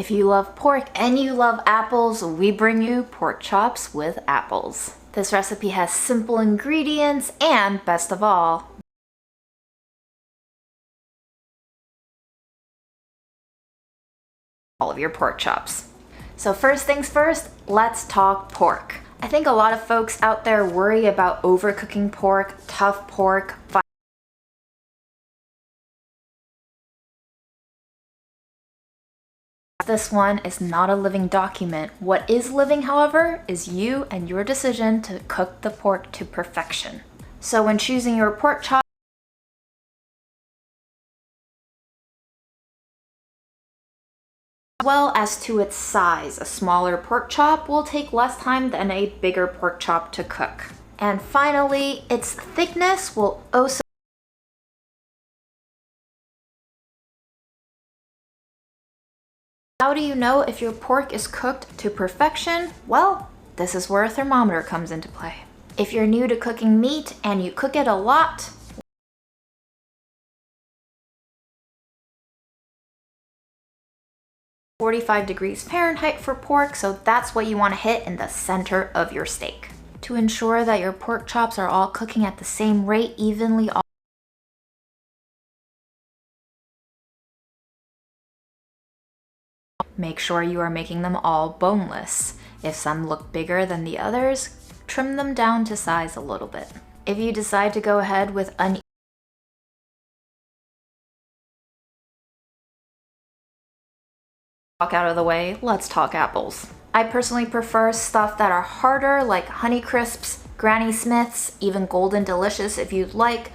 If you love pork and you love apples, we bring you pork chops with apples. This recipe has simple ingredients and, best of all of your pork chops. So first things first, let's talk pork. I think a lot of folks out there worry about overcooking pork, tough pork. This one is not a living document. What is living, however, is you and your decision to cook the pork to perfection. So when choosing your pork chop, as well as to its size, a smaller pork chop will take less time than a bigger pork chop to cook. And finally, its thickness will also How do you know if your pork is cooked to perfection? Well, this is where a thermometer comes into play. If you're new to cooking meat and you cook it a lot, 45 degrees Fahrenheit for pork, so that's what you want to hit in the center of your steak. To ensure that your pork chops are all cooking at the same rate evenly, make sure you are making them all boneless. If some look bigger than the others, trim them down to size a little bit. If you decide to go ahead with out of the way, let's talk apples. I personally prefer stuff that are harder, like Honey Crisps, Granny Smiths, even Golden Delicious if you'd like.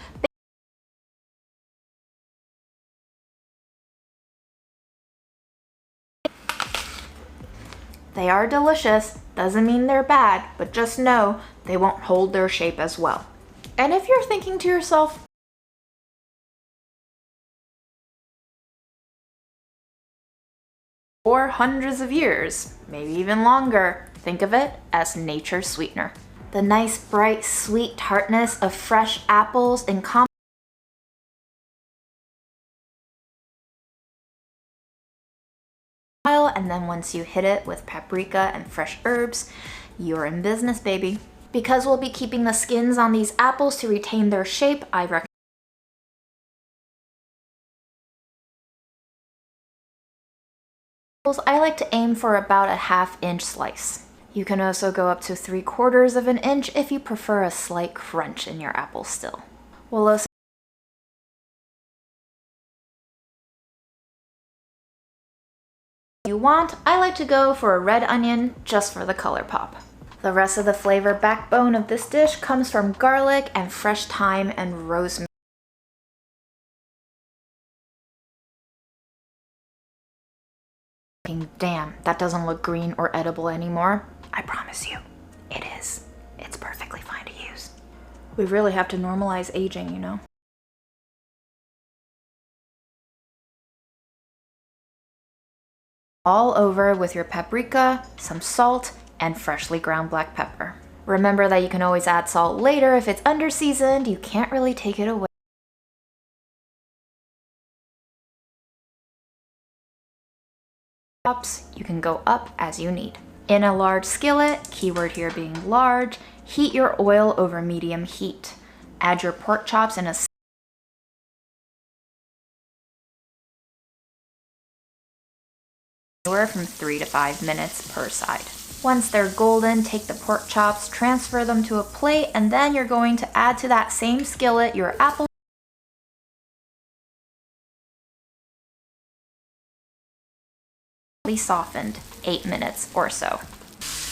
They are delicious, doesn't mean they're bad, but just know they won't hold their shape as well. And if you're thinking to yourself, for hundreds of years, maybe even longer, think of it as nature's sweetener. The nice, bright, sweet tartness of fresh apples in combination and then once you hit it with paprika and fresh herbs, you're in business, baby. Because we'll be keeping the skins on these apples to retain their shape, I recommend I like to aim for about a 1/2 inch slice. You can also go up to 3/4 of an inch if you prefer a slight crunch in your apple still. We'll also you want, I like to go for a red onion just for the color pop. The rest of the flavor backbone of this dish comes from garlic and fresh thyme and rosemary. Damn, that doesn't look green or edible anymore. I promise you, it is. It's perfectly fine to use. We really have to normalize aging, you know? All over with your paprika, some salt, and freshly ground black pepper. Remember that you can always add salt later if it's under-seasoned, you can't really take it away. You can go up as you need. In a large skillet, keyword here being large, heat your oil over medium heat. Add your pork chops in a anywhere from 3 to 5 minutes per side. Once they're golden, take the pork chops, transfer them to a plate, and then you're going to add to that same skillet your apple softened 8 minutes or so.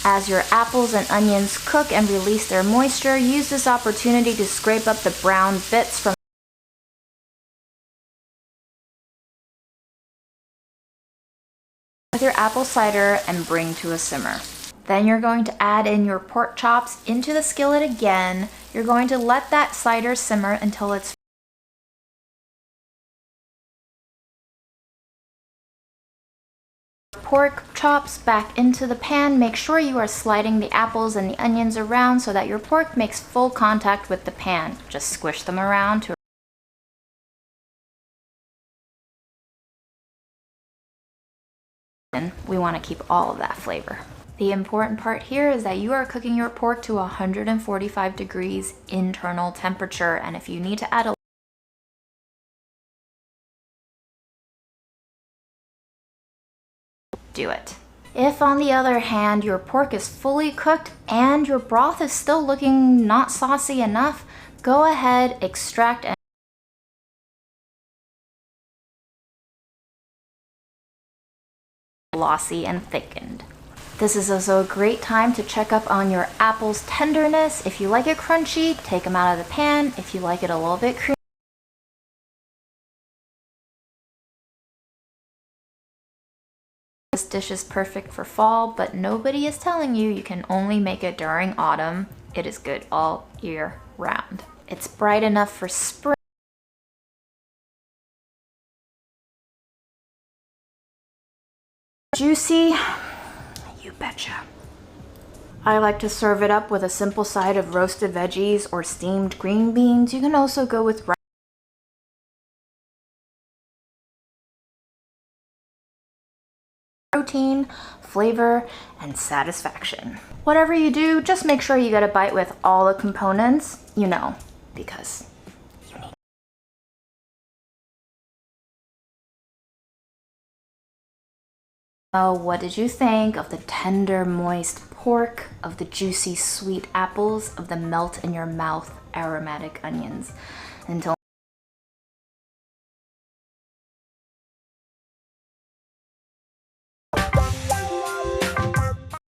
As your apples and onions cook and release their moisture, use this opportunity to scrape up the brown bits from with your apple cider and bring to a simmer. Then you're going to add in your pork chops into the skillet again. You're going to let that cider simmer until it's pork chops back into the pan. Make sure you are sliding the apples and the onions around so that your pork makes full contact with the pan. Just squish them around to We want to keep all of that flavor. The important part here is that you are cooking your pork to 145 degrees internal temperature, and if you need to add a do it. If on the other hand your pork is fully cooked and your broth is still looking not saucy enough, go ahead, extract and glossy and thickened. This is also a great time to check up on your apple's tenderness. If you like it crunchy, take them out of the pan. If you like it a little bit creamy, this dish is perfect for fall, but nobody is telling you you can only make it during autumn. It is good all year round. It's bright enough for spring. Juicy, you betcha. I like to serve it up with a simple side of roasted veggies or steamed green beans. You can also go with protein, flavor, and satisfaction. Whatever you do, just make sure you get a bite with all the components, you know, because you need. Oh, what did you think of the tender, moist pork, of the juicy, sweet apples, of the melt in your mouth aromatic onions? Until